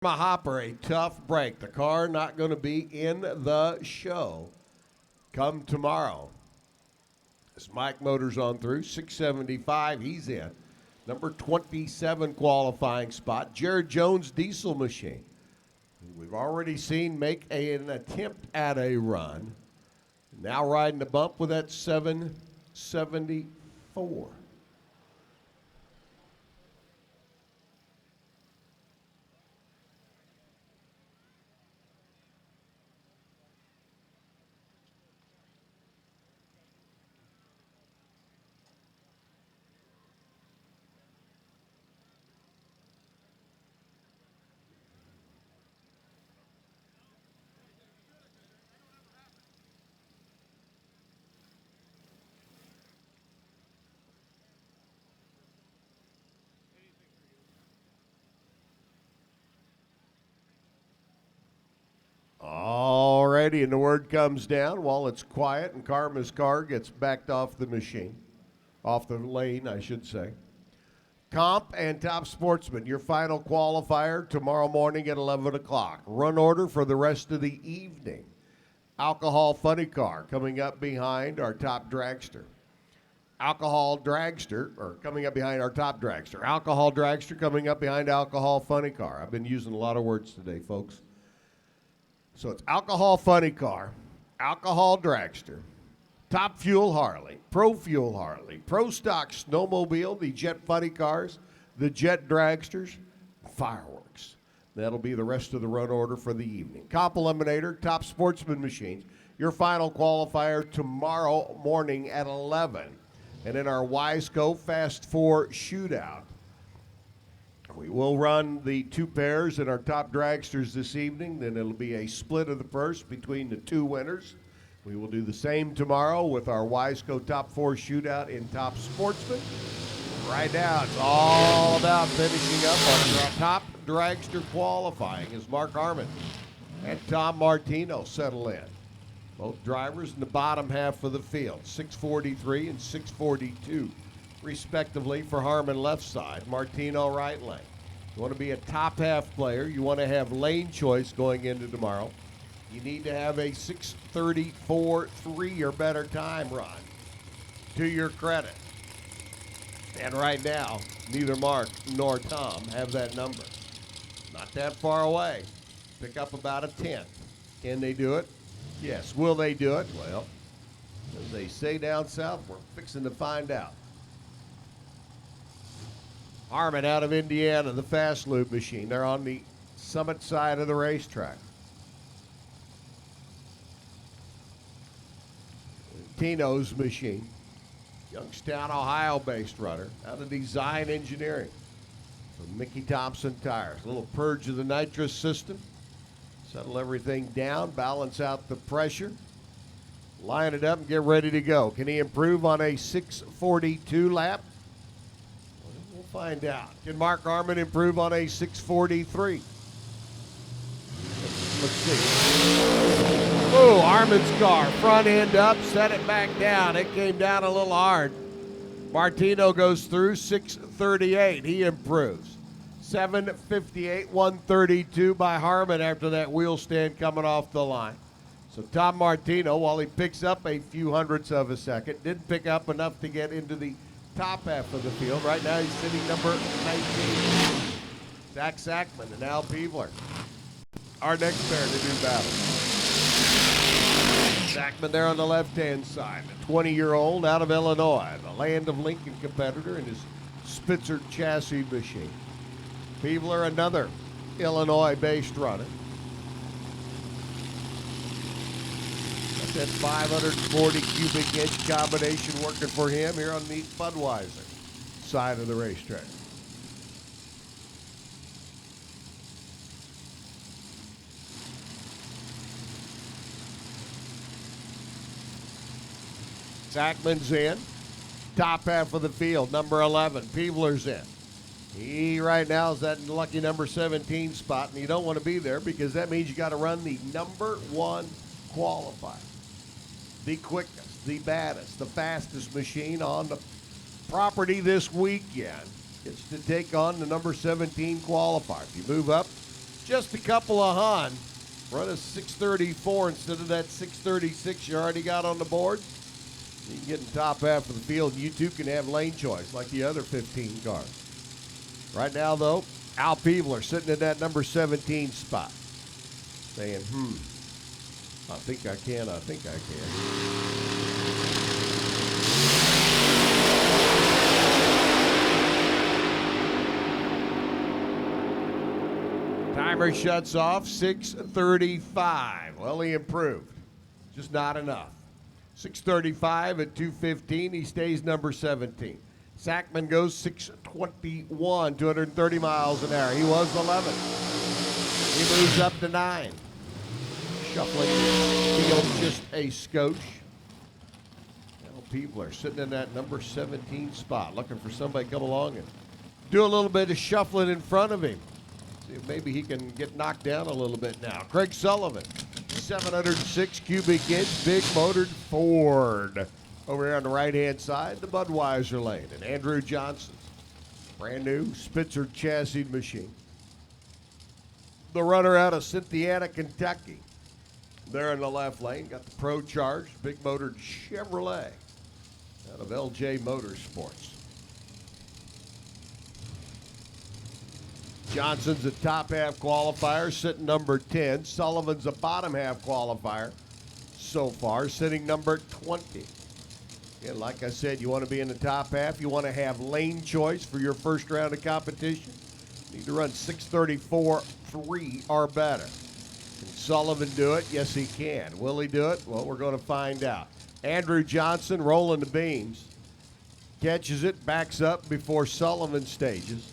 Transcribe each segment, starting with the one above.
Hopper, a tough break. The car not going to be in the show come tomorrow. As Mike Motors on through, 675, he's in. Number 27 qualifying spot, Jared Jones diesel machine. We've already seen make an attempt at a run. Now riding the bump with that 774. Alrighty, and the word comes down while it's quiet and Karma's car gets backed off the machine. Off the lane, I should say. Comp and Top Sportsman, your final qualifier tomorrow morning at 11 o'clock. Run order for the rest of the evening. Alcohol Funny Car coming up behind our Top Dragster. Alcohol Dragster, or coming up behind our Top Dragster. Alcohol Dragster coming up behind Alcohol Funny Car. I've been using a lot of words today, folks. So it's Alcohol Funny Car, Alcohol Dragster, Top Fuel Harley, Pro Fuel Harley, Pro Stock Snowmobile, the Jet Funny Cars, the Jet Dragsters, Fireworks. That'll be the rest of the run order for the evening. Comp Eliminator, Top Sportsman Machines, your final qualifier tomorrow morning at 11. And in our Wiseco Fast 4 Shootout. We will run the two pairs in our Top Dragsters this evening. Then it'll be a split of the purse between the two winners. We will do the same tomorrow with our Wiseco Top 4 Shootout in Top Sportsman. Right now, it's all about finishing up on our Top Dragster qualifying as Mark Harmon and Tom Martino settle in. Both drivers in the bottom half of the field, 643 and 642. Respectively for Harmon left side, Martino right lane. You want to be a top half player. You want to have lane choice going into tomorrow. You need to have a 6:34.3 or better time run to your credit. And right now, neither Mark nor Tom have that number. Not that far away. Pick up about a 10th. Can they do it? Yes. Will they do it? Well, as they say down south, we're fixing to find out. Harmon out of Indiana, the Fast Lube machine. They're on the summit side of the racetrack. Tino's machine. Youngstown, Ohio-based runner out of Design Engineering from Mickey Thompson Tires. A little purge of the nitrous system. Settle everything down, balance out the pressure. Line it up and get ready to go. Can he improve on a 6:42 lap? We'll find out. Can Mark Harmon improve on a 6:43? Let's see. Oh, Harmon's car, front end up, set it back down. It came down a little hard. Martino goes through 6:38. He improves. 7:58, 132 by Harmon after that wheel stand coming off the line. So Tom Martino, while he picks up a few hundredths of a second, didn't pick up enough to get into the top half of the field. Right now he's sitting number 19. Zach Sackman and Al Peebler. Our next pair to do battle. Sackman there on the left-hand side, a 20-year-old out of Illinois, the land of Lincoln competitor in his Spitzer chassis machine. Peebler, another Illinois-based runner. Got that 540 cubic inch combination working for him here on the Budweiser side of the racetrack. Sackman's in. Top half of the field, number 11. Peebler's in. He right now is that lucky number 17 spot, and you don't want to be there because that means you got to run the number one qualifier. The quickest, the baddest, the fastest machine on the property this weekend gets to take on the number 17 qualifier. If you move up, just a couple of hun. Run a 6:34 instead of that 6:36 you already got on the board. You can get in top half of the field, and you too can have lane choice like the other 15 cars. Right now, though, Al Peebler sitting in that number 17 spot, saying, I think I can. Timer shuts off, 6:35. Well, he improved, just not enough. 6:35 at 2:15, he stays number 17. Sackman goes 6:21, 230 miles an hour. He was 11. He moves up to 9. Shuffling the field just a skosh. Now people are sitting in that number 17 spot, looking for somebody to come along and do a little bit of shuffling in front of him. See if maybe he can get knocked down a little bit now. Craig Sullivan, 706 cubic inch, big motored Ford. Over here on the right-hand side, the Budweiser lane. And Andrew Johnson's brand new Spitzer chassis machine. The runner out of Cynthiana, Kentucky. There in the left lane, got the Pro Charged, big motored Chevrolet out of LJ Motorsports. Johnson's a top half qualifier, sitting number 10. Sullivan's a bottom half qualifier so far, sitting number 20. And like I said, you want to be in the top half. You want to have lane choice for your first round of competition. You need to run 6:34.3 or better. Can Sullivan do it? Yes, he can. Will he do it? Well, we're going to find out. Andrew Johnson rolling the beams. Catches it, backs up before Sullivan stages.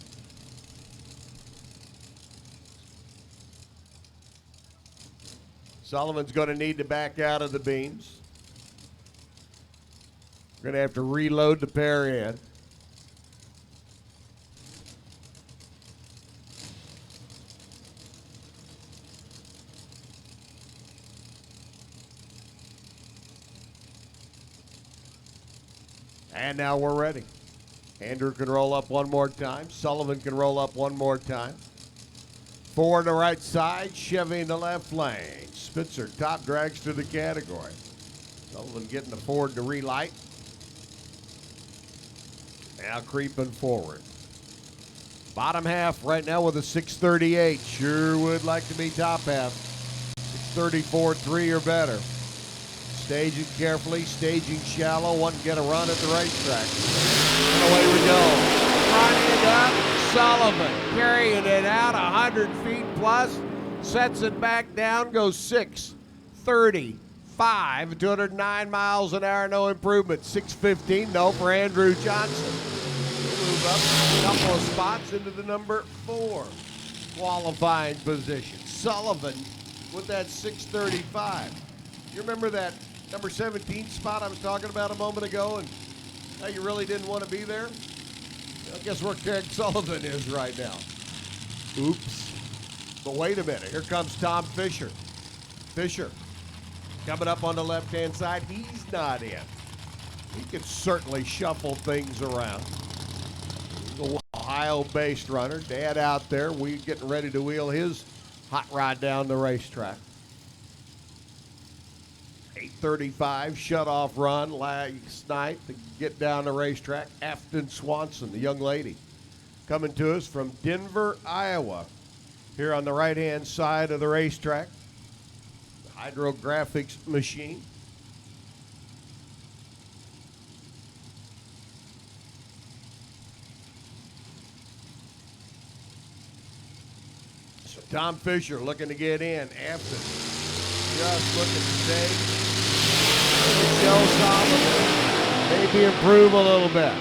Sullivan's going to need to back out of the beams. We're going to have to reload the pair in. And now we're ready. Andrew can roll up one more time. Sullivan can roll up one more time. Ford on the right side, Chevy in the left lane. Spitzer, top dragster of the category. Sullivan getting the Ford to relight. Now creeping forward. Bottom half right now with a 6:38. Sure would like to be top half. 6:34.3 or better. Staging carefully, staging shallow. One can get a run at the racetrack. And away we go. Running up, Sullivan carrying it out 100 feet plus. Sets it back down, goes 6:35, 209 miles an hour, no improvement. 6:15, no for Andrew Johnson. He'll move up a couple of spots into the number 4 qualifying position. Sullivan with that 6:35. You remember that number 17 spot I was talking about a moment ago and how you really didn't want to be there? Well, guess where Craig Sullivan is right now. Oops. But wait a minute, here comes Tom Fisher. Fisher coming up on the left-hand side. He's not in. He can certainly shuffle things around. He's an Ohio-based runner. Dad out there. We getting ready to wheel his hot rod down the racetrack. 8:35 shut-off run last night to get down the racetrack. Afton Swanson, the young lady, coming to us from Denver, Iowa. Here on the right-hand side of the racetrack, the hydrographics machine. So Tom Fisher looking to get in. Afton just looking to stay. Michelle Sullivan maybe improve a little bit.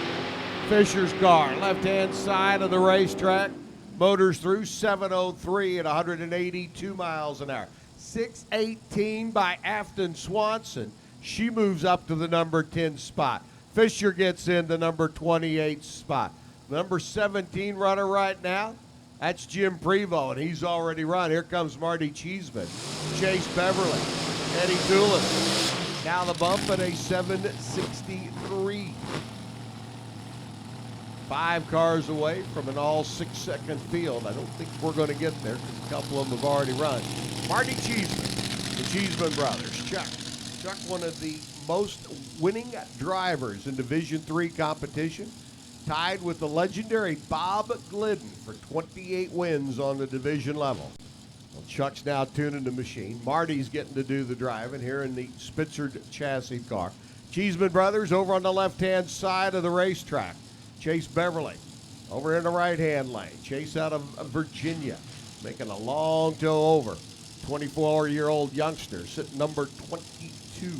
Fisher's car, left-hand side of the racetrack. Motors through 7:03 at 182 miles an hour. 6:18 by Afton Swanson. She moves up to the number 10 spot. Fisher gets in the number 28 spot. Number 17 runner right now, that's Jim Prevost, and he's already run. Here comes Marty Cheeseman, Chase Beverly, Eddie Toulis. Now the bump at a 7:63. 5 cars away from an all 6-second field. I don't think we're going to get there because a couple of them have already run. Marty Cheeseman, the Cheeseman brothers. Chuck, one of the most winning drivers in Division III competition, tied with the legendary Bob Glidden for 28 wins on the division level. Well, Chuck's now tuning the machine. Marty's getting to do the driving here in the Spitzer chassis car. Cheeseman brothers over on the left-hand side of the racetrack. Chase Beverly over in the right-hand lane. Chase out of Virginia, making a long tow over. 24-year-old youngster sitting number 22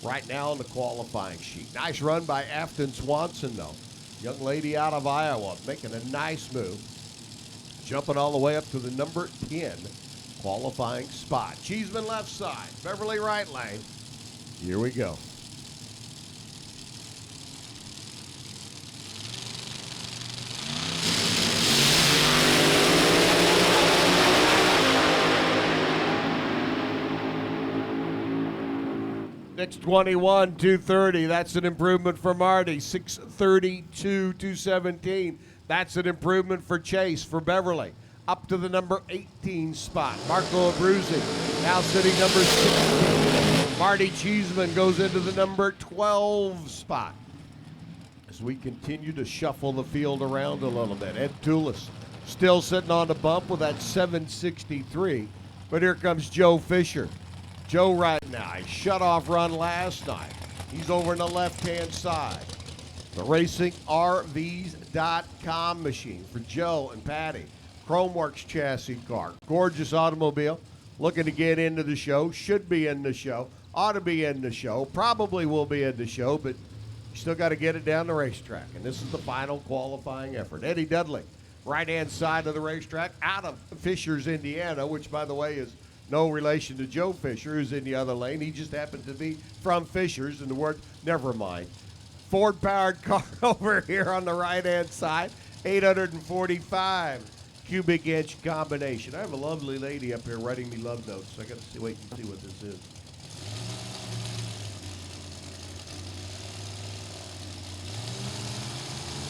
right now on the qualifying sheet. Nice run by Afton Swanson, though. Young lady out of Iowa making a nice move. Jumping all the way up to the number 10 qualifying spot. Cheeseman left side, Beverly right lane. Here we go. $621, $230. That's an improvement for Marty. $632, $217. That's an improvement for Chase, for Beverly. Up to the number 18 spot. Marco Abruzzi now sitting number 16. Marty Cheeseman goes into the number 12 spot. As we continue to shuffle the field around a little bit. Ed Toulis still sitting on the bump with that 763. But here comes Joe Fisher. Joe right now, he shut off run last night. He's over on the left-hand side. The RacingRVs.com machine for Joe and Patty. Chromeworks chassis car. Gorgeous automobile. Looking to get into the show. Should be in the show. Ought to be in the show. Probably will be in the show, but you still got to get it down the racetrack. And this is the final qualifying effort. Eddie Dudley, right-hand side of the racetrack, out of Fishers, Indiana, which, by the way, is no relation to Joe Fisher, who's in the other lane. He just happened to be from Fishers, and the word, never mind. Ford-powered car over here on the right-hand side, 845 cubic inch combination. I have a lovely lady up here writing me love notes, so I got to wait and see what this is.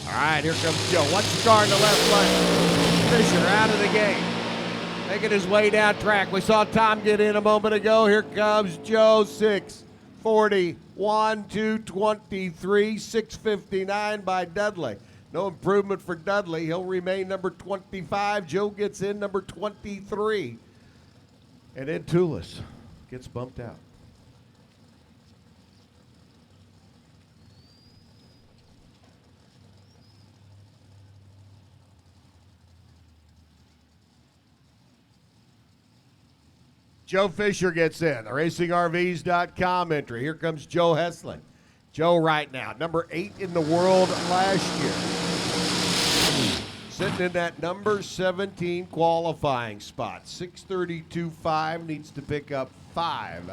All right, here comes Joe. Watch the car in the left lane. Fisher out of the gate, making his way down track. We saw Tom get in a moment ago. Here comes Joe, 641, 223, 659 by Dudley. No improvement for Dudley. He'll remain number 25. Joe gets in number 23. And Ed Toulis gets bumped out. Joe Fisher gets in. The RacingRVs.com entry. Here comes Joe Hessling. Joe right now, number 8 in the world last year. Sitting in that number 17 qualifying spot. 632.5, needs to pick up 5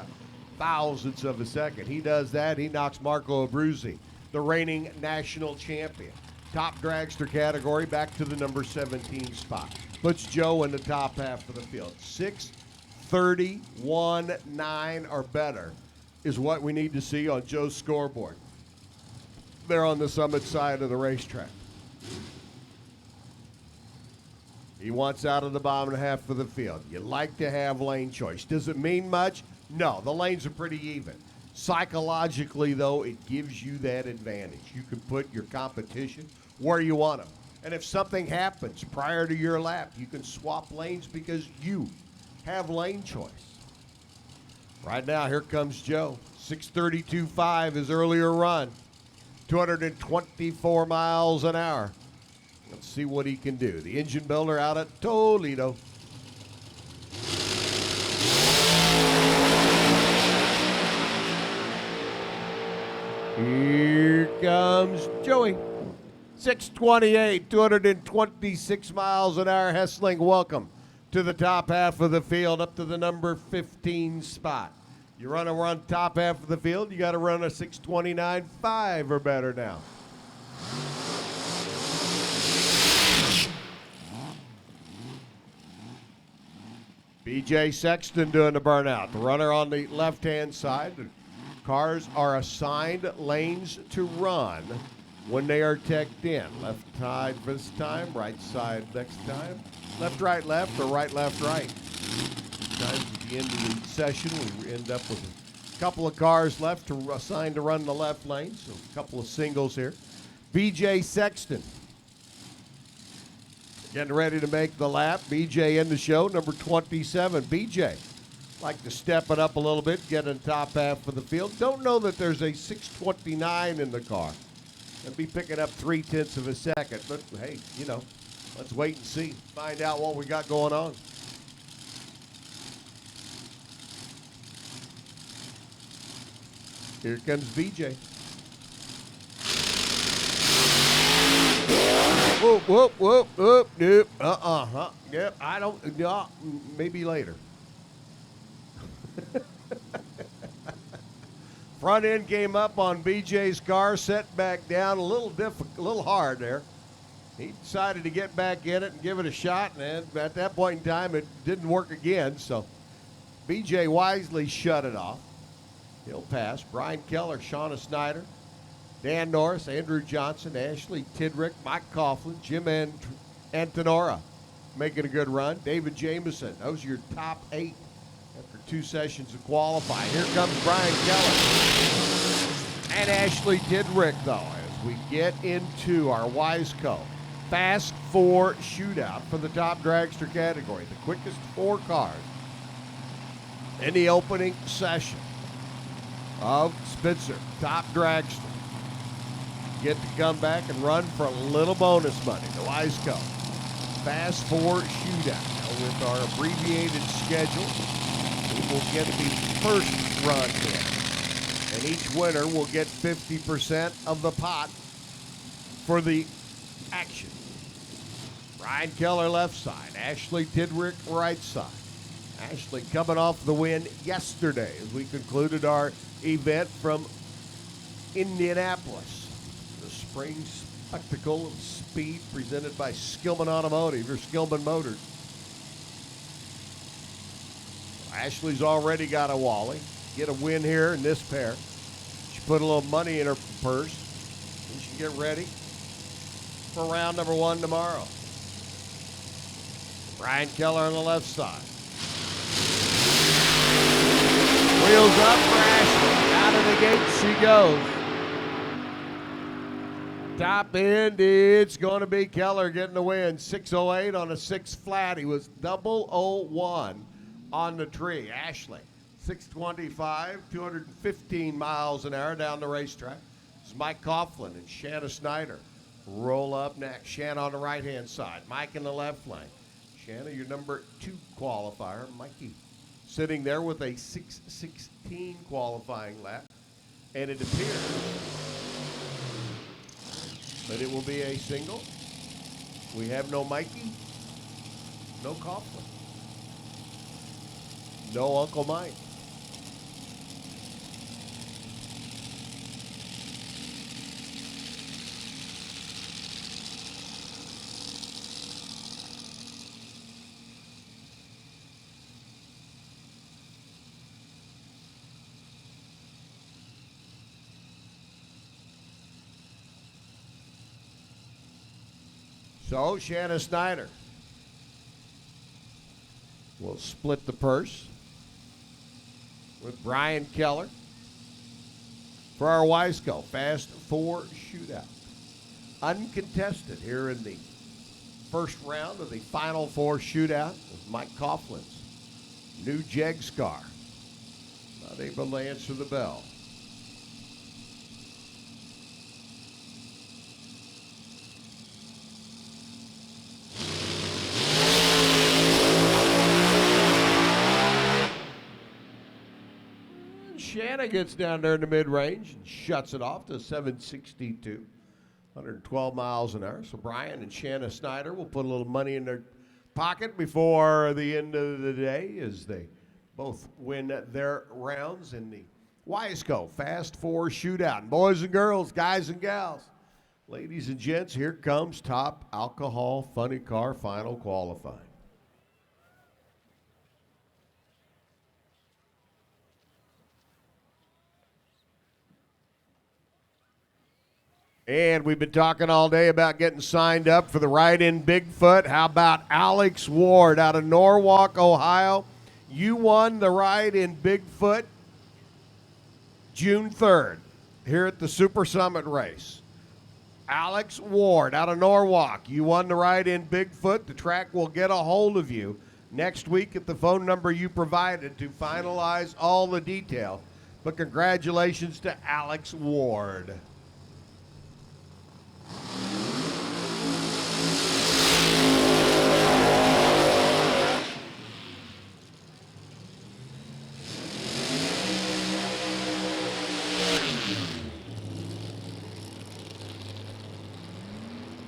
thousandths of a second. He does that. He knocks Marco Abruzzi, the reigning national champion. Top dragster category, back to the number 17 spot. Puts Joe in the top half of the field. 6:31.9 or better is what we need to see on Joe's scoreboard. They're on the summit side of the racetrack. He wants out of the bottom half of the field. You like to have lane choice. Does it mean much? No, the lanes are pretty even. Psychologically, though, it gives you that advantage. You can put your competition where you want them. And if something happens prior to your lap, you can swap lanes because you have lane choice. Right now, here comes Joe. 6:32.5, his earlier run. 224 miles an hour. Let's see what he can do. The engine builder out at Toledo. Here comes Joey. 6:28, 226 miles an hour. Hessling, welcome to the top half of the field, up to the number 15 spot. You run top half of the field, you got to run a 6:29.5 or better now. BJ Sexton doing the burnout. The runner on the left-hand side. The cars are assigned lanes to run when they are teched in. Left side this time, right side next time. Left, right, left, or right, left, right. Sometimes at the end of the session, we end up with a couple of cars left assigned to run the left lane, so a couple of singles here. BJ Sexton getting ready to make the lap. BJ in the show, number 27. BJ, like to step it up a little bit, get in the top half of the field. Don't know that there's a 629 in the car. Gonna be picking up 0.3 of a second, but hey, let's wait and see. Find out what we got going on. Here comes BJ. Whoop, whoop, whoop, whoop, nope, yep, I don't, no, maybe later. Front end came up on BJ's car, set back down, a little hard there. He decided to get back in it and give it a shot, and at that point in time, it didn't work again, so BJ wisely shut it off. He'll pass. Brian Keller, Shauna Snyder, Dan Norris, Andrew Johnson, Ashley Tidrick, Mike Coughlin, Jim Antonora making a good run. David Jameson. Those are your top 8 after 2 sessions of qualifying. Here comes Brian Keller and Ashley Tidrick, though, as we get into our Wiseco Fast 4 shootout for the top dragster category. The quickest 4 cars in the opening session of Spitzer, top dragster. Get to come back and run for a little bonus money. The Wiseco Fast 4 shootout. Now with our abbreviated schedule, we will get the first run in. And each winner will get 50% of the pot for the action. Brian Keller left side, Ashley Tidrick right side. Ashley coming off the win yesterday as we concluded our event from Indianapolis. The spring spectacle of speed presented by Skillman Automotive or Skillman Motors. Ashley's already got a Wally. Get a win here in this pair. She put a little money in her purse. And she can get ready for round number 1 tomorrow. Brian Keller on the left side. Wheels up for Ashley. Out of the gate she goes. Top end, it's going to be Keller getting the win. 608 on a 6 flat. He was 001 on the tree. Ashley, 625, 215 miles an hour down the racetrack. It's Mike Coughlin and Shanna Snyder. Roll up next. Shanna on the right-hand side. Mike in the left lane. Shanna, your number 2 qualifier. Mikey sitting there with a 6:16 qualifying lap. And it appears that it will be a single. We have no Mikey, no Coughlin, no Uncle Mike. So Shanna Snyder will split the purse with Brian Keller for our Wiseco Fast 4 shootout. Uncontested here in the first round of the Final 4 shootout with Mike Coughlin's new Jegs car. Not able to answer the bell. Shanna gets down there in the mid-range and shuts it off to 762, 112 miles an hour. So Brian and Shanna Snyder will put a little money in their pocket before the end of the day as they both win their rounds in the Wiseco Fast 4 shootout. And boys and girls, guys and gals, ladies and gents, here comes top alcohol funny car final qualifying. And we've been talking all day about getting signed up for the Ride-In Bigfoot. How about Alex Ward out of Norwalk, Ohio? You won the Ride-In Bigfoot June 3rd here at the Super Summit race. Alex Ward out of Norwalk, you won the Ride-In Bigfoot. The track will get a hold of you next week at the phone number you provided to finalize all the detail. But congratulations to Alex Ward.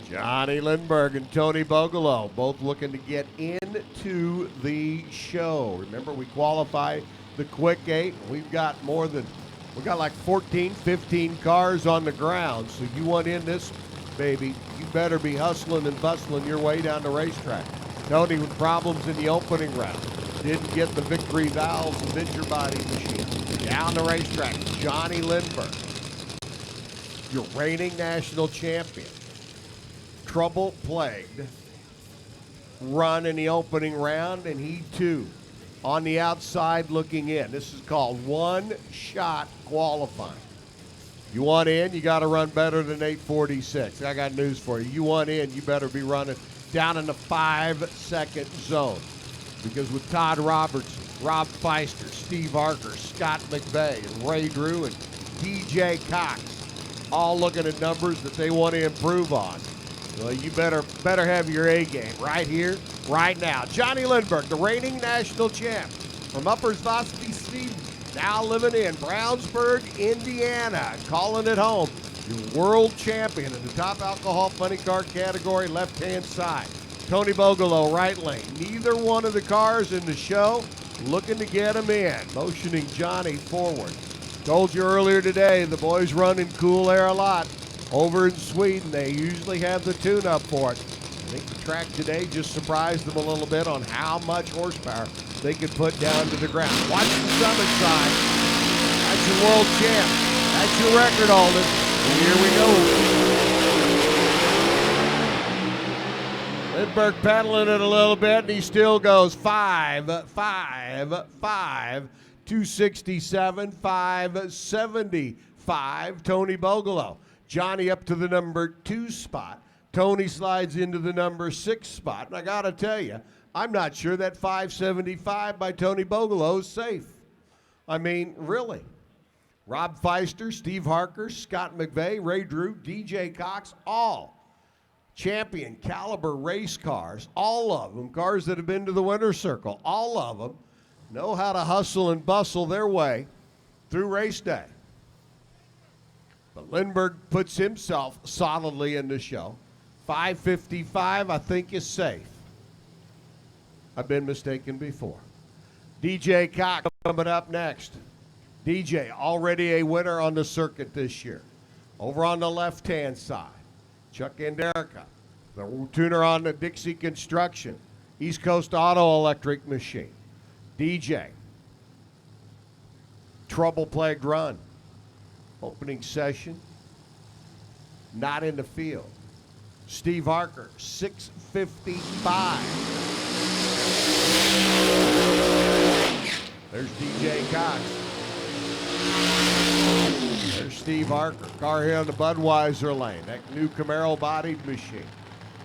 Johnny Lindbergh and Tony Bogolo both looking to get into the show. Remember, we qualify the Quick 8. We've got like 14, 15 cars on the ground. So you want in this, baby, you better be hustling and bustling your way down the racetrack. Tony with problems in the opening round. Didn't get the victory valves and bent your body machine. Down the racetrack, Johnny Lindbergh, your reigning national champion. Trouble-plagued run in the opening round, and he too on the outside looking in. This is called one-shot qualifying. You want in, you got to run better than 8:46. I got news for you. You want in, you better be running down in the 5-second zone. Because with Todd Robertson, Rob Feister, Steve Harker, Scott McVeigh, and Ray Drew, and DJ Cox all looking at numbers that they want to improve on. Well, you better have your A game right here, right now. Johnny Lindbergh, the reigning national champ from Upper Svosky, Sweden, now living in Brownsburg, Indiana, calling it home. Your world champion in the top alcohol funny car category, left-hand side. Tony Bogolo, right lane. Neither one of the cars in the show looking to get him in. Motioning Johnny forward. Told you earlier today, the boys run in cool air a lot. Over in Sweden, they usually have the tune-up for it. I think the track today just surprised them a little bit on how much horsepower they could put down to the ground. Watch the summit side. That's your world champ. That's your record holder. And here we go. Lindbergh pedaling it a little bit, and he still goes 267, 575. Tony Bogolo. Johnny up to the number 2 spot. Tony slides into the number 6 spot. And I got to tell you, I'm not sure that 575 by Tony Bogolo is safe. I mean, really. Rob Feister, Steve Harker, Scott McVeigh, Ray Drew, DJ Cox, all champion caliber race cars. All of them, cars that have been to the winner's circle. All of them know how to hustle and bustle their way through race day. But Lindbergh puts himself solidly in the show. 555, I think, is safe. I've been mistaken before. DJ Cox coming up next. DJ, already a winner on the circuit this year. Over on the left-hand side, Chuck Anderica, the tuner on the Dixie Construction, East Coast Auto Electric Machine. DJ, trouble-plagued run. Opening session, not in the field. Steve Harker, 655. There's DJ Cox. There's Steve Harker. Car here on the Budweiser lane. That new Camaro-bodied machine.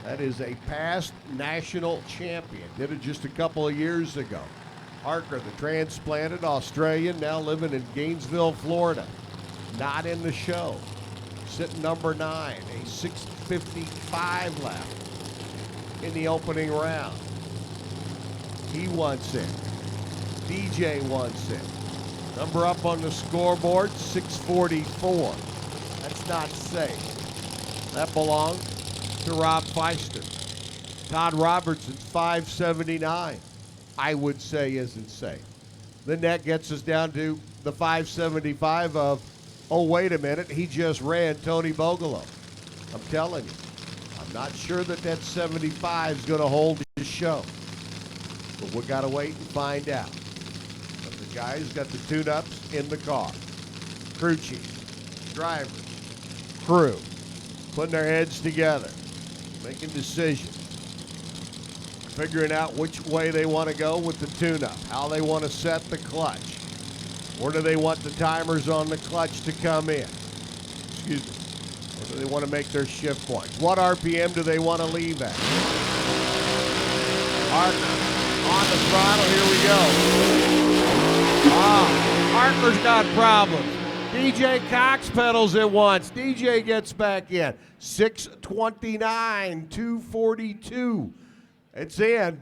That is a past national champion. Did it just a couple of years ago. Harker, the transplanted Australian, now living in Gainesville, Florida. Not in the show. Sitting number 9, a 655 lap in the opening round. He wants it. DJ wants it. Number up on the scoreboard, 644. That's not safe. That belongs to Rob Feister. Todd Robertson, 579. I would say isn't safe. Then that gets us down to the 575 of, oh, wait a minute, he just ran Tony Bogolo. I'm telling you, I'm not sure that 75 is going to hold his show. But we got to wait and find out. But the guy's got the tune-ups in the car. Crew chief, drivers, crew, putting their heads together, making decisions, figuring out which way they want to go with the tune-up, how they want to set the clutch. Where do they want the timers on the clutch to come in? Excuse me. Where do they want to make their shift points? What RPM do they want to leave at? Harker on the throttle. Here we go. Harker's got problems. DJ Cox pedals it once. DJ gets back in. 629, 242. It's in.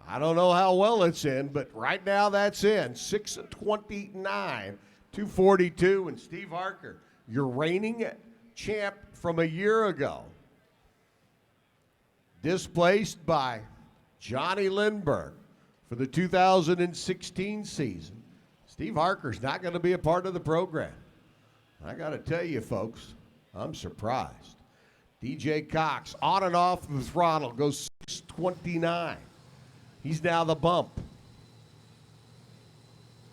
I don't know how well it's in, but right now that's in. 629, 242. And Steve Harker, your reigning champ from a year ago, displaced by Johnny Lindbergh for the 2016 season. Steve Harker's not going to be a part of the program. I got to tell you, folks, I'm surprised. DJ Cox on and off the throttle goes 629. He's now the bump.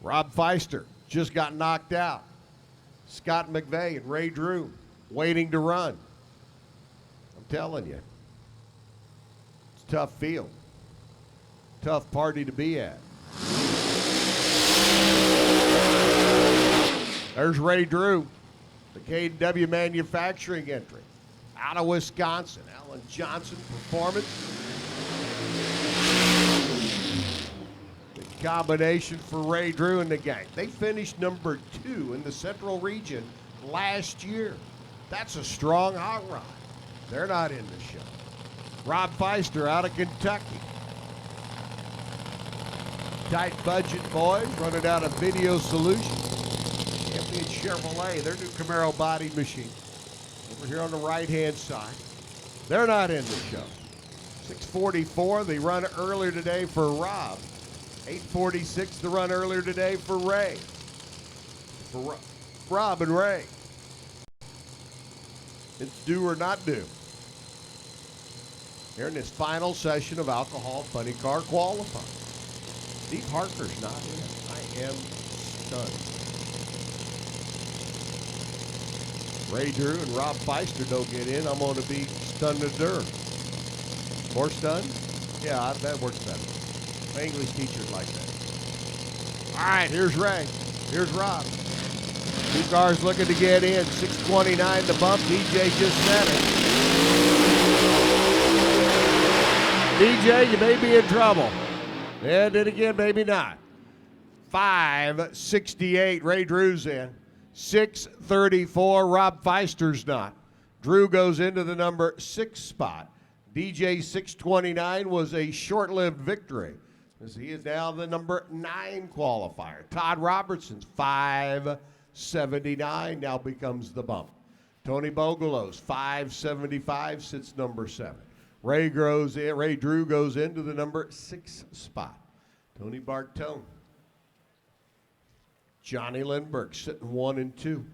Rob Feister just got knocked out. Scott McVeigh and Ray Drew waiting to run. I'm telling you, it's a tough field. Tough party to be at. There's Ray Drew, the K&W Manufacturing entry. Out of Wisconsin, Alan Johnson Performance. Big combination for Ray Drew and the gang. They finished number 2 in the Central Region last year. That's a strong hot rod. They're not in the show. Rob Feister out of Kentucky. Tight budget boys running out of Video Solutions. Champion Chevrolet, their new Camaro body machine. Over here on the right-hand side. They're not in the show. 644, the run earlier today for Rob. 846, the run earlier today for Ray. For Rob and Ray. It's do or not do. Here in this final session of Alcohol Funny Car Qualifying. Steve Harker's not in. I am stunned. Ray Drew and Rob Feister don't get in. I'm going to be stunned to death. More stunned? Yeah, that works better. My English teacher's like that. All right, here's Ray. Here's Rob. Two cars looking to get in. 629 the bump. DJ just set it. DJ, you may be in trouble. Yeah, did again, maybe not. 568, Ray Drew's in. 634, Rob Feister's not. Drew goes into the number 6 spot. DJ 629 was a short-lived victory, as he is now the number 9 qualifier. Todd Robertson's 579 now becomes the bump. Tony Bogelow's 575 sits number 7. Ray Drew goes into the number 6 spot. Tony Bartone. Johnny Lindbergh sitting 1 and 2.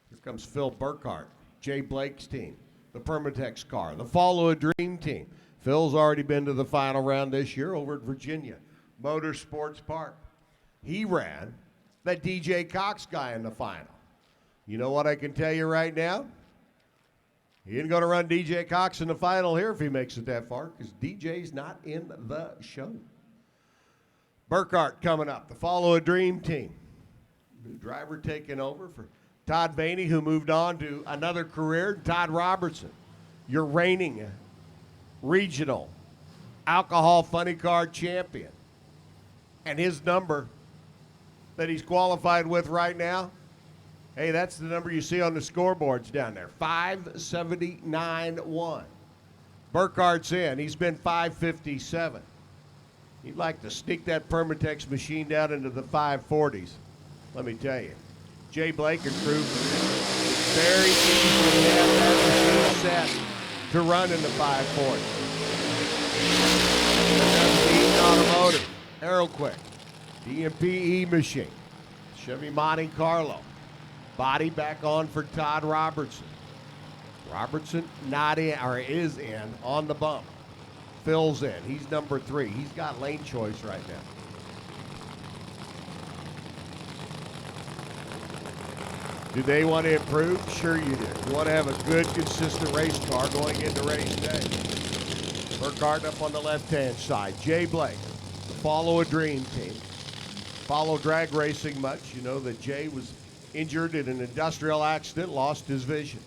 Here comes Phil Burkhart, Jay Blake's team, the Permatex car, the Follow a Dream team. Phil's already been to the final round this year over at Virginia Motorsports Park. He ran that DJ Cox guy in the final. You know what I can tell you right now? He ain't going to run DJ Cox in the final here if he makes it that far, because DJ's not in the show. Burkhart coming up, the Follow a Dream team. New driver taking over for Todd Vaney, who moved on to another career. Todd Robertson, your reigning regional alcohol funny car champion. And his number that he's qualified with right now, hey, that's the number you see on the scoreboards down there, 579-1. Burkhart's in. He's been 557. He'd like to sneak that Permatex machine down into the 540s. Let me tell you, Jay Blake and crew very easy to have that machine set to run in the 540. Eaton Automotive, Aeroquick, DMPE machine, Chevy Monte Carlo. Body back on for Todd Robertson. Robertson not in, or is in, on the bump. Phil's in. He's number 3. He's got lane choice right now. Do they want to improve? Sure you do. You want to have a good, consistent race car going into race day. Burkhardt up on the left-hand side. Jay Blake, the Follow a Dream team. Follow drag racing much. You know that Jay was injured in an industrial accident, lost his vision.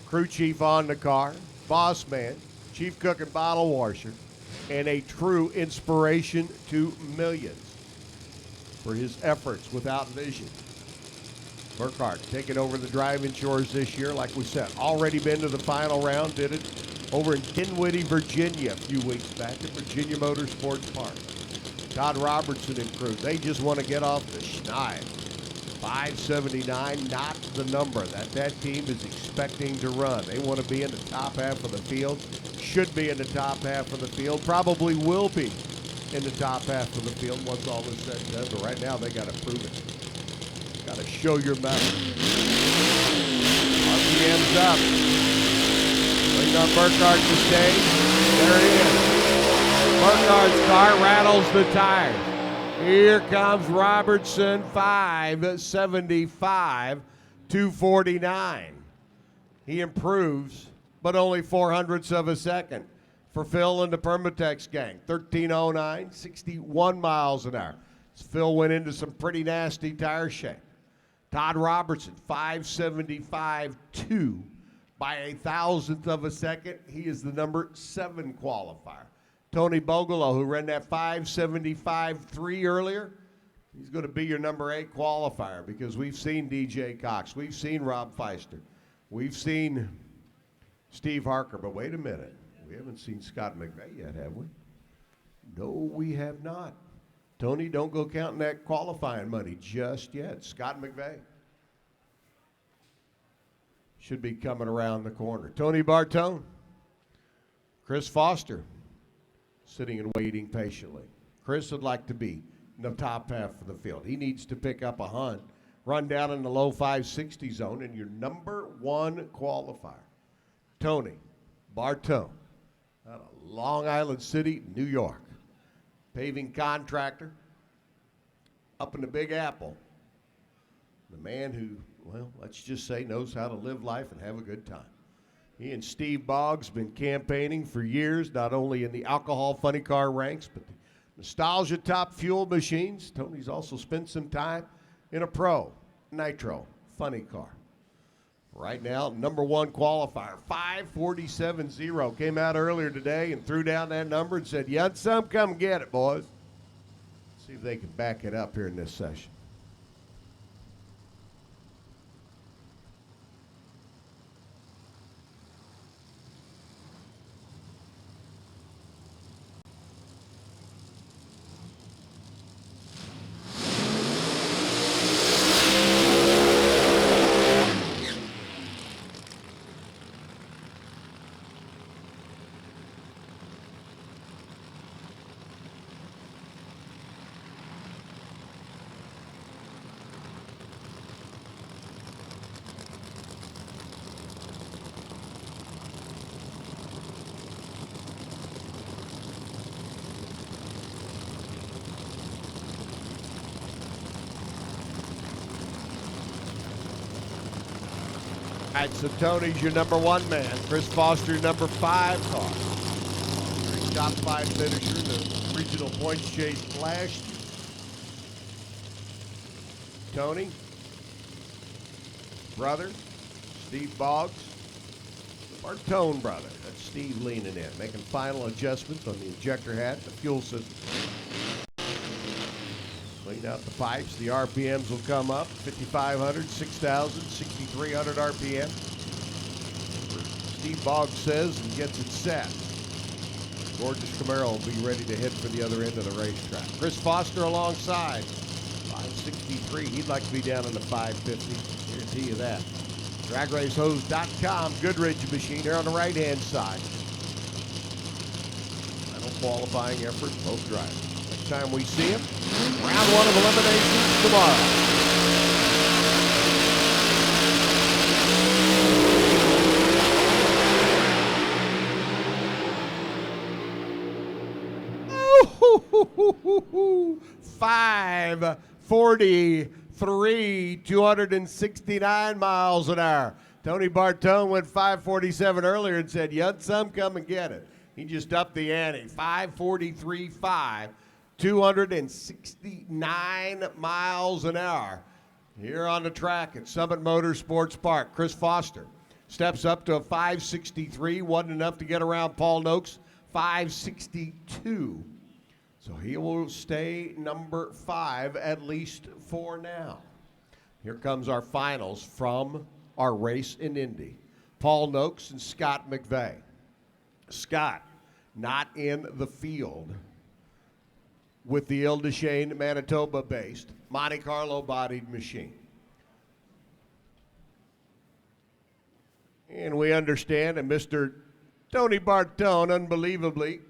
Crew chief on the car, boss man, chief cook and bottle washer, and a true inspiration to millions for his efforts without vision. Burkhardt taking over the driving chores this year, like we said. Already been to the final round, did it over in Dinwiddie, Virginia a few weeks back at Virginia Motorsports Park. Todd Robertson and crew, they just want to get off the schneid. 579, not the number that team is expecting to run. They want to be in the top half of the field, should be in the top half of the field, probably will be in the top half of the field once all is said and done. But right now, they got to prove it. Got to show your mettle. RPM's up. Waiting on Burkhardt to stay. There he is. Burkhardt's car rattles the tires. Here comes Robertson, 575, 249. He improves, but only 0.04 of a second. For Phil and the Permatex gang, 1309, 61 miles an hour. Phil went into some pretty nasty tire shape. Todd Robertson, 575.2 by 1,000th of a second. He is the number 7 qualifier. Tony Bogolo, who ran that 575.3 earlier, he's going to be your number 8 qualifier because we've seen DJ Cox. We've seen Rob Feister. We've seen Steve Harker. But wait a minute. We haven't seen Scott McVeigh yet, have we? No, we have not. Tony, don't go counting that qualifying money just yet. Scott McVeigh should be coming around the corner. Tony Bartone, Chris Foster, sitting and waiting patiently. Chris would like to be in the top half of the field. He needs to pick up a hunt, run down in the low 560 zone, and your number 1 qualifier. Tony Bartone, out of Long Island City, New York. Paving contractor up in the Big Apple. The man who, well, let's just say knows how to live life and have a good time. He and Steve Boggs been campaigning for years, not only in the alcohol funny car ranks, but the nostalgia top fuel machines. Tony's also spent some time in a pro nitro funny car. Right now, number 1 qualifier, 547.0. Came out earlier today and threw down that number and said, "You want some? Come get it, boys." See if they can back it up here in this session. All right, so Tony's your number 1 man. Chris Foster, number 5 car. Top 5 finisher in the regional points chase last year. Tony, brother, Steve Boggs, the Bartone brother. That's Steve leaning in, making final adjustments on the injector hat, the fuel system. Clean out the pipes. The RPMs will come up. 5,500, 6,000, 6,300 RPM. Steve Boggs says and gets it set. Gorgeous Camaro will be ready to hit for the other end of the racetrack. Chris Foster alongside. 563. He'd like to be down in the 550. Guarantee you that. DragRaceHose.com. Goodrich machine here on the right-hand side. Final qualifying effort, both drivers. Next time we see him, round 1 of eliminations tomorrow. 269 miles an hour. Tony Bartone went 547 earlier and said, "Yud some, come and get it." He just upped the ante. 543.5, 269 miles an hour. Here on the track at Summit Motorsports Park, Chris Foster steps up to a 563. Wasn't enough to get around Paul Noakes. 562. So he will stay number 5 at least for now. Here comes our finals from our race in Indy. Paul Noakes and Scott McVeigh. Scott not in the field with the Ile-des-Shane, Manitoba-based Monte Carlo-bodied machine. And we understand that Mr. Tony Bartone, unbelievably,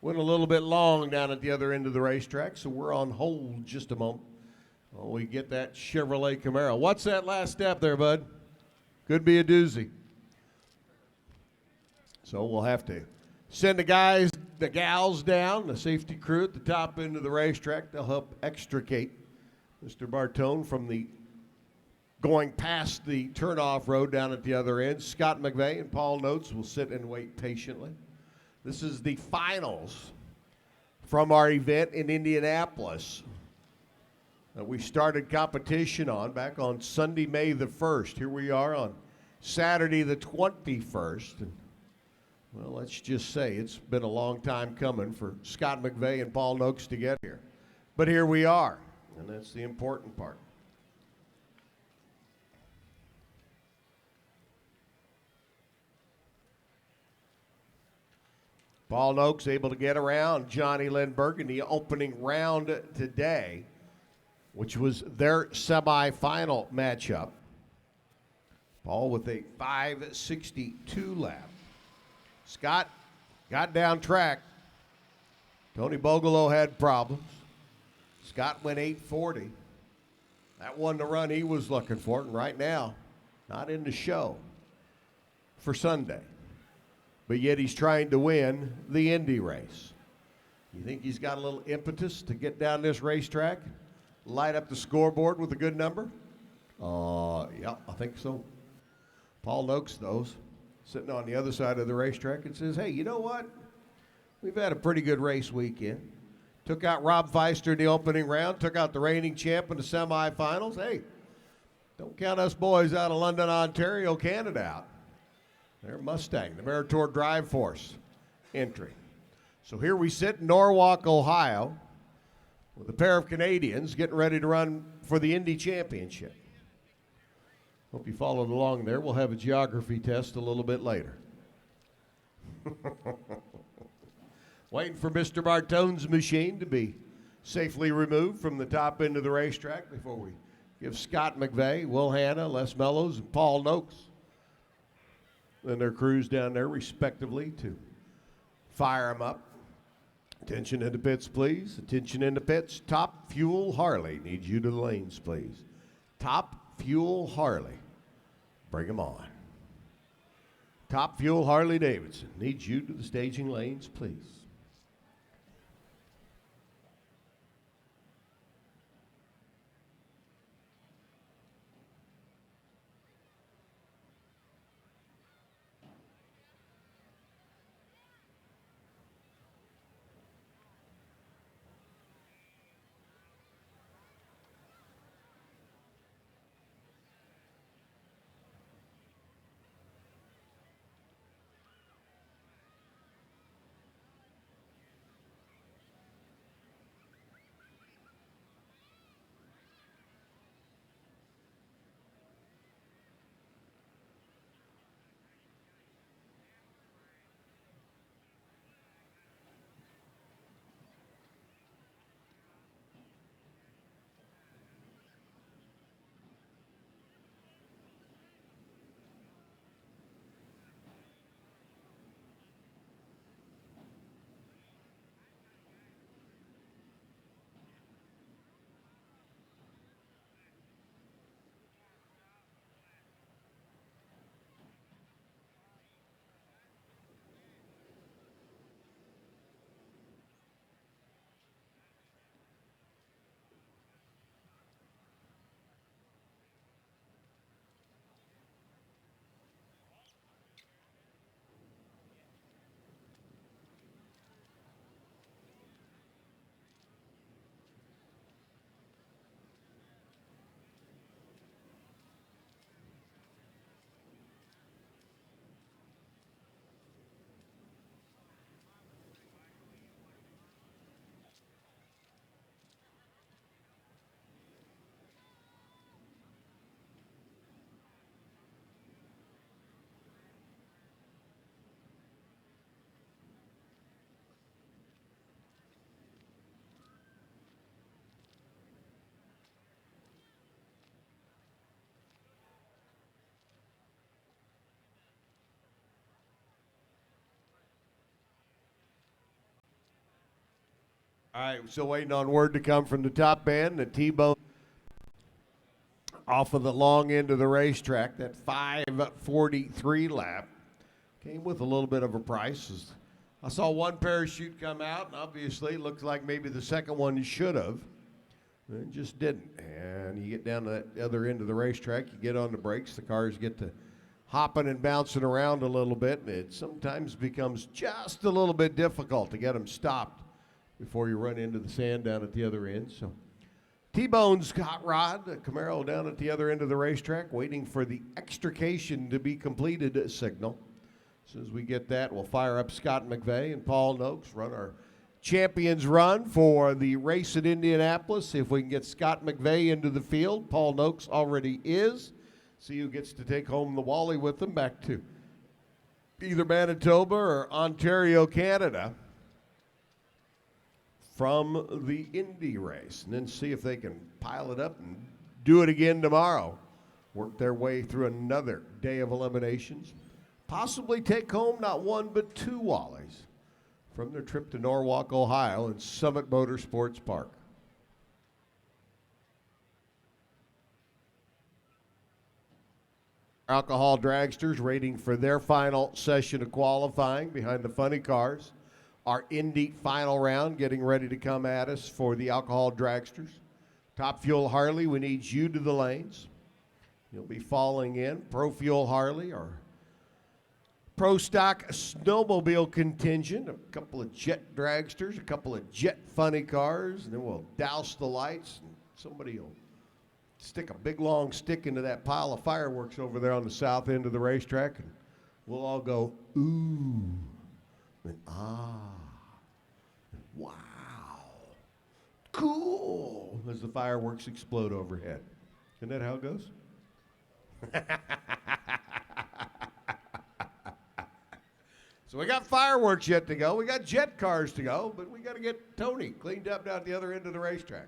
went a little bit long down at the other end of the racetrack, so we're on hold just a moment while we get that Chevrolet Camaro. What's that last step there, bud? Could be a doozy. So we'll have to send the gals down, the safety crew at the top end of the racetrack. They'll help extricate Mr. Bartone from the going past the turnoff road down at the other end. Scott McVeigh and Paul Noakes will sit and wait patiently. This is the finals from our event in Indianapolis that we started competition on back on Sunday, May the 1st. Here we are on Saturday the 21st. And, well, let's just say it's been a long time coming for Scott McVeigh and Paul Noakes to get here. But here we are, and that's the important part. Paul Noakes able to get around Johnny Lindbergh in the opening round today, which was their semifinal matchup. Paul with a 5:62 lap. Scott got down track. Tony Bogolo had problems. Scott went 8:40. That wasn't the run he was looking for, and right now, not in the show for Sunday. But yet he's trying to win the Indy race. You think he's got a little impetus to get down this racetrack, light up the scoreboard with a good number? Yeah, I think so. Paul Noakes, though, sitting on the other side of the racetrack and says, "Hey, you know what? We've had a pretty good race weekend. Took out Rob Feister in the opening round, took out the reigning champ in the semifinals. Hey, don't count us boys out of London, Ontario, Canada out. They're Mustang, the Meritor Drive Force entry." So here we sit in Norwalk, Ohio, with a pair of Canadians getting ready to run for the Indy Championship. Hope you followed along there. We'll have a geography test a little bit later. Waiting for Mr. Bartone's machine to be safely removed from the top end of the racetrack before we give Scott McVeigh, Will Hanna, Les Mellows, and Paul Noakes and their crews down there, respectively, to fire them up. Attention in the pits, please. Attention in the pits. Top Fuel Harley needs you to the lanes, please. Top Fuel Harley. Bring them on. Top Fuel Harley Davidson needs you to the staging lanes, please. All right, still waiting on word to come from the top end. The T-Bone off of the long end of the racetrack. That 5:43 lap came with a little bit of a price. I saw one parachute come out, and obviously it looks like maybe the second one should have. It just didn't. And you get down to that other end of the racetrack, you get on the brakes, the cars get to hopping and bouncing around a little bit, and it sometimes becomes just a little bit difficult to get them stopped before you run into the sand down at the other end. So T-Bone's hot rod, Camaro down at the other end of the racetrack, waiting for the extrication to be completed signal. As soon as we get that, we'll fire up Scott McVeigh and Paul Noakes, run our champions run for the race at Indianapolis. See if we can get Scott McVeigh into the field. Paul Noakes already is. See who gets to take home the Wally with them back to either Manitoba or Ontario, Canada, from the Indy race, and then see if they can pile it up and do it again tomorrow. Work their way through another day of eliminations. Possibly take home not one but two Wallies from their trip to Norwalk, Ohio and Summit Motorsports Park. Alcohol dragsters waiting for their final session of qualifying behind the funny cars. Our Indy final round getting ready to come at us for the alcohol dragsters. Top Fuel Harley, we need you to the lanes. You'll be falling in. Pro Fuel Harley, our Pro Stock snowmobile contingent, a couple of jet dragsters, a couple of jet funny cars, and then we'll douse the lights, and somebody will stick a big long stick into that pile of fireworks over there on the south end of the racetrack, and we'll all go, ooh, and ah, wow, cool, as the fireworks explode overhead. Isn't that how it goes? So we got fireworks yet to go. We got jet cars to go, but we got to get Tony cleaned up down at the other end of the racetrack.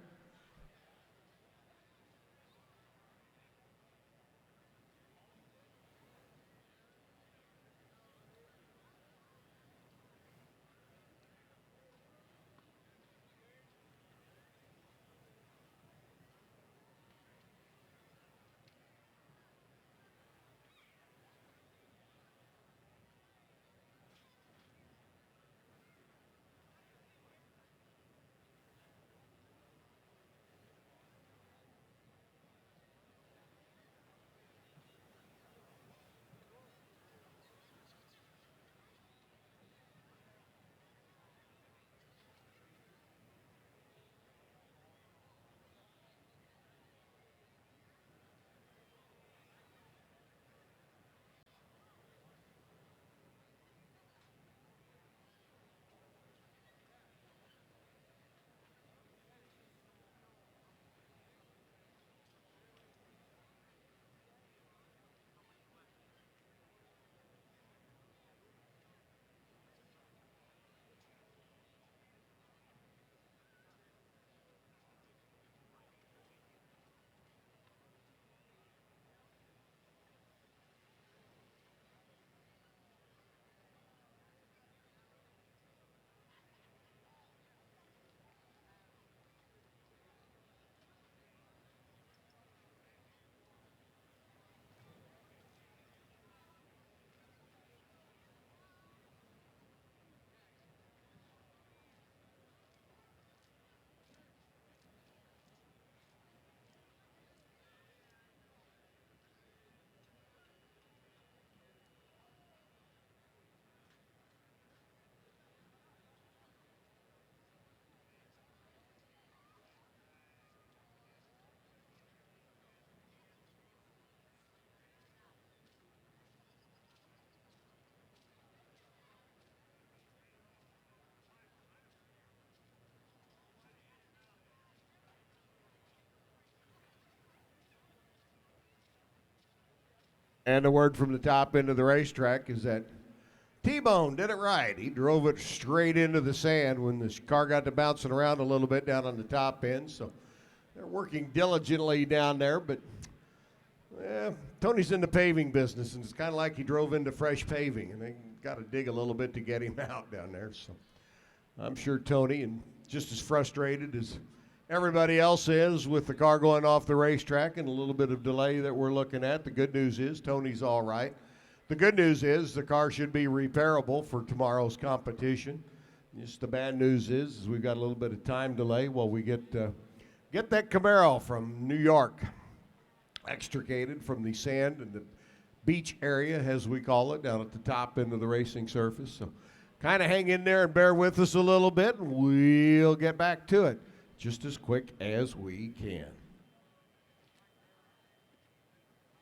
And the word from the top end of the racetrack is that T-Bone did it right. He drove it straight into the sand when the car got to bouncing around a little bit down on the top end. So they're working diligently down there, but Tony's in the paving business, and it's kind of like he drove into fresh paving, and they got to dig a little bit to get him out down there. So I'm sure Tony and just as frustrated as everybody else is with the car going off the racetrack and a little bit of delay that we're looking at. The good news is Tony's all right. The good news is the car should be repairable for tomorrow's competition. Just the bad news is we've got a little bit of time delay while we get that Camaro from New York extricated from the sand and the beach area, as we call it, down at the top end of the racing surface. So kind of hang in there and bear with us a little bit, and we'll get back to it just as quick as we can.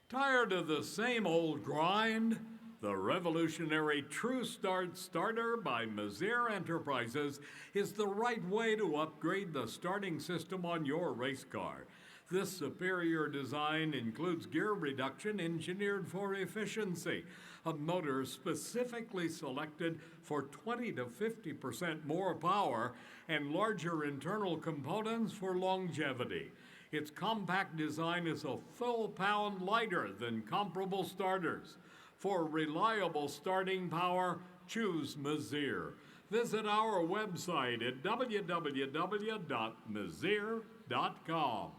Tired of the same old grind? The revolutionary True Start Starter by Mazir Enterprises is the right way to upgrade the starting system on your race car. This superior design includes gear reduction engineered for efficiency, a motor specifically selected for 20 to 50% more power, and larger internal components for longevity. Its compact design is a full pound lighter than comparable starters. For reliable starting power, choose Mazir. Visit our website at www.mazir.com.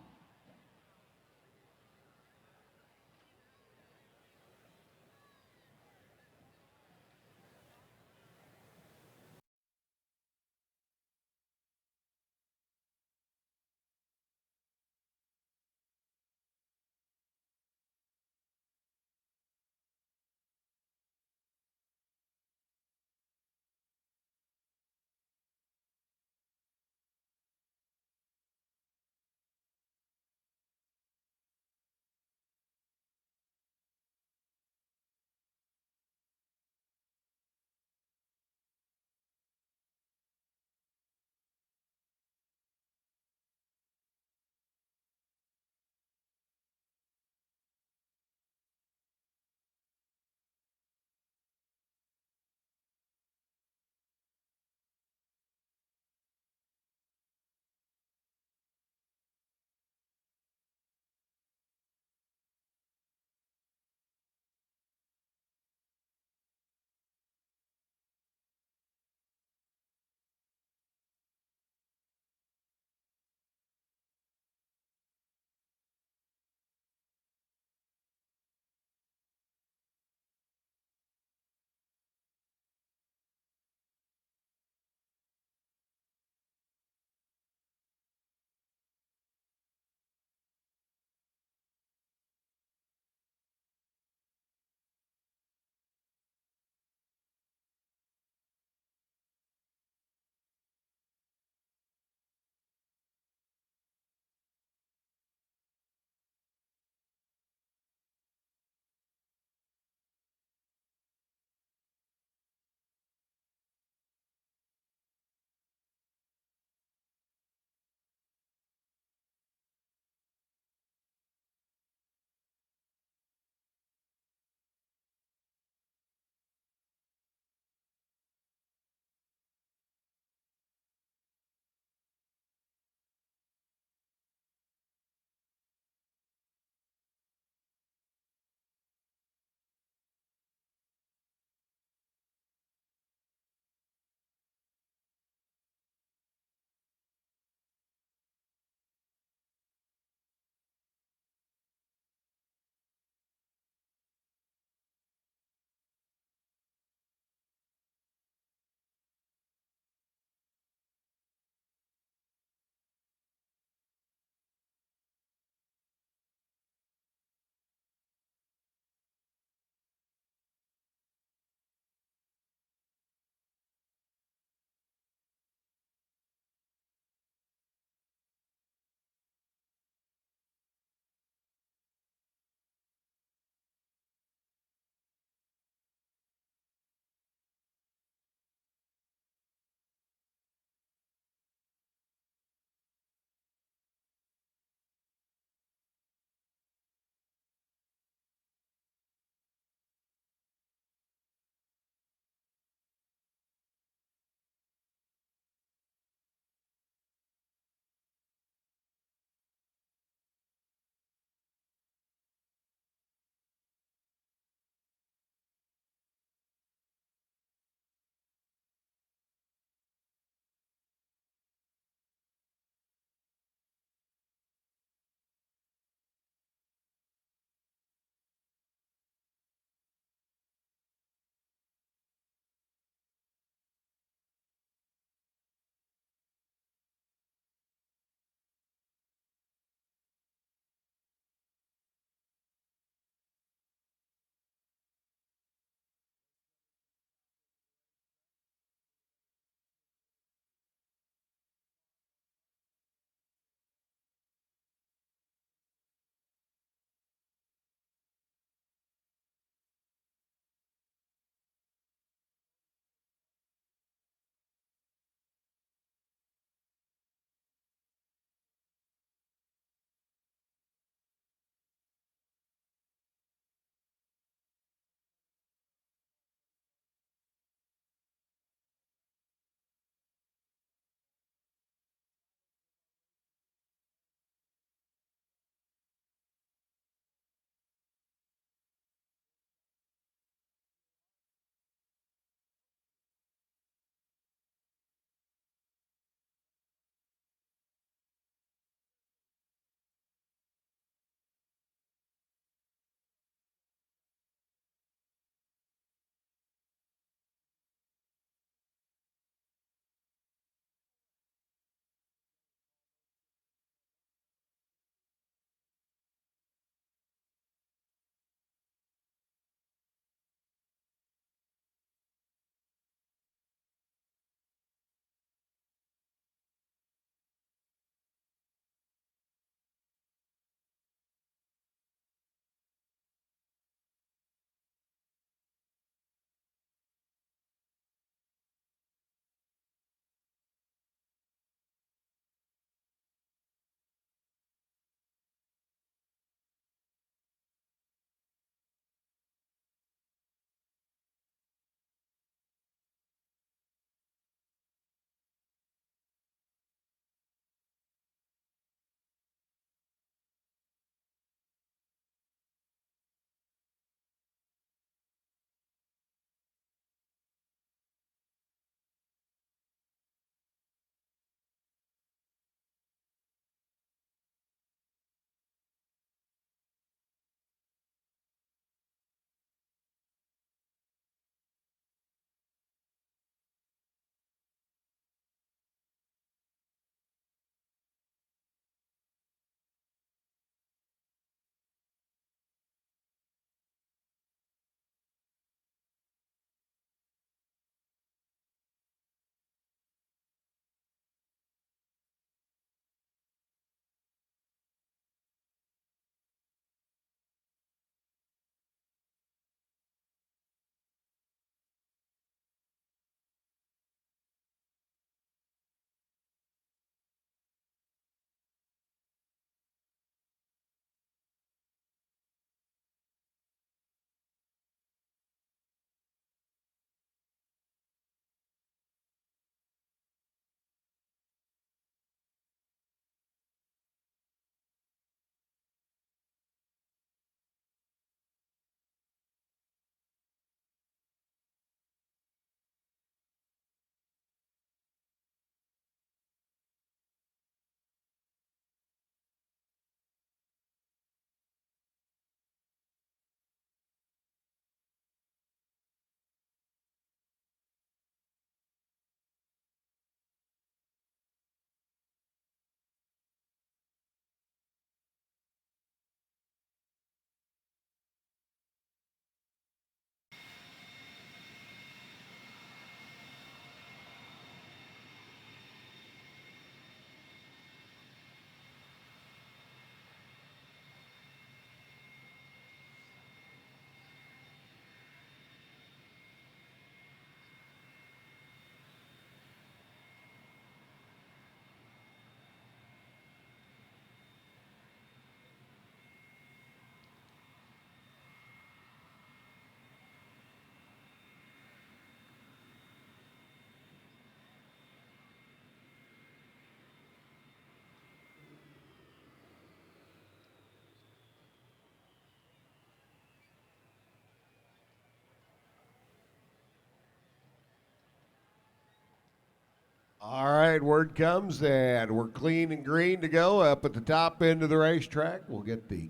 All right, word comes that we're clean and green to go up at the top end of the racetrack. We'll get the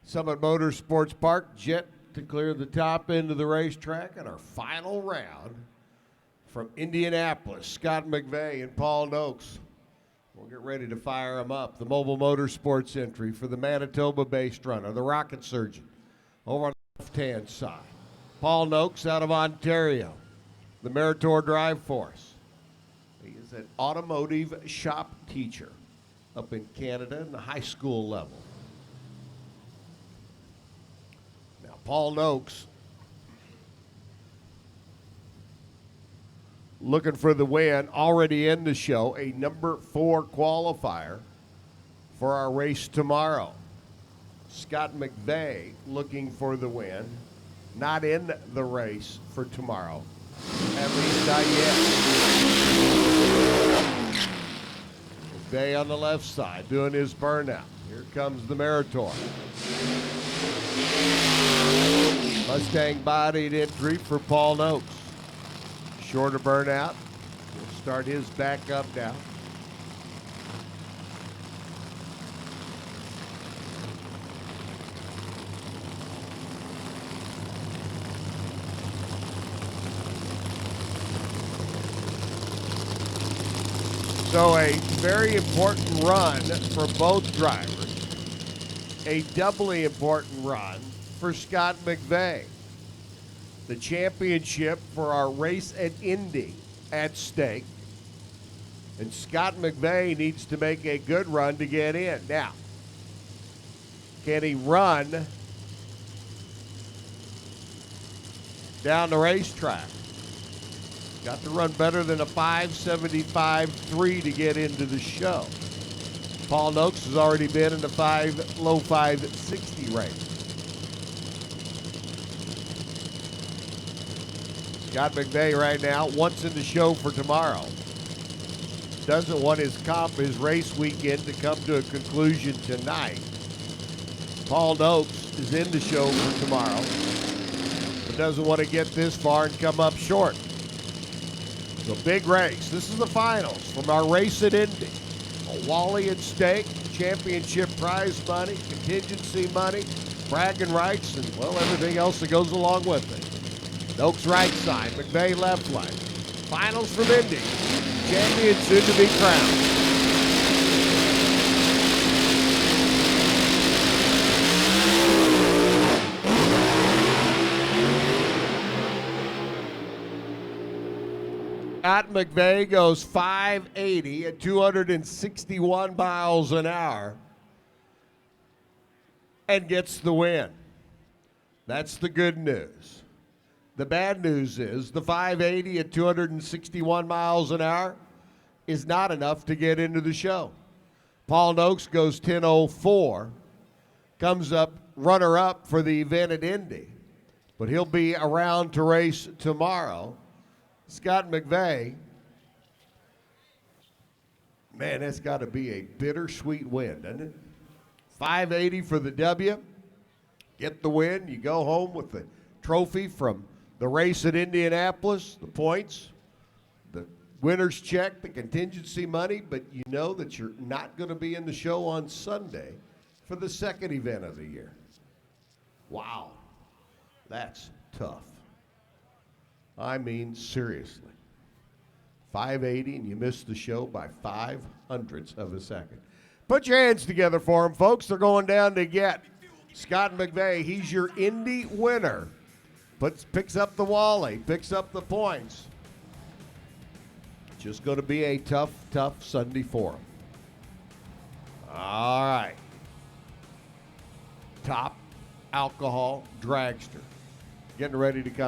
Summit Motorsports Park jet to clear the top end of the racetrack in our final round from Indianapolis. Scott McVeigh and Paul Noakes. We'll get ready to fire them up. The Mobile Motorsports entry for the Manitoba-based runner, the Rocket Surgeon, over on the left-hand side. Paul Noakes out of Ontario, the Meritor Drive Force. He is an automotive shop teacher up in Canada in the high school level. Now, Paul Noakes looking for the win, already in the show, a number 4 qualifier for our race tomorrow. Scott McVeigh looking for the win, not in the race for tomorrow, at least not yet. McVeigh on the left side doing his burnout. Here comes the Meritor. Mustang bodied entry for Paul Noakes. Shorter burnout. He'll start his back up now. So a very important run for both drivers. A doubly important run for Scott McVeigh. The championship for our race at Indy at stake. And Scott McVeigh needs to make a good run to get in. Now, can he run down the racetrack? Got to run better than a 5:75.3 to get into the show. Paul Noakes has already been in the low 5:60 range. Scott McVeigh right now wants in the show for tomorrow. Doesn't want his race weekend to come to a conclusion tonight. Paul Noakes is in the show for tomorrow, but doesn't want to get this far and come up short. So big race. This is the finals from our race at Indy. A Wally at stake, championship prize money, contingency money, bragging rights, and, well, everything else that goes along with it. Noakes right side, McVeigh left leg. Finals from Indy. Champion soon to be crowned. Scott McVeigh goes 580 at 261 miles an hour and gets the win. That's the good news. The bad news is the 580 at 261 miles an hour is not enough to get into the show. Paul Noakes goes 10:04, comes up runner-up for the event at Indy, but he'll be around to race tomorrow. Scott McVeigh, man, that's got to be a bittersweet win, doesn't it? 580 for the W. Get the win. You go home with the trophy from the race at Indianapolis, the points, the winner's check, the contingency money, but you know that you're not going to be in the show on Sunday for the second event of the year. Wow, that's tough. I mean, seriously. 580 and you missed the show by 0.05 of a second. Put your hands together for them, folks. They're going down to get Scott McVeigh. He's your Indy winner. Picks up the Wally, picks up the points. Just going to be a tough, tough Sunday for him. All right. Top alcohol dragster. Getting ready to come.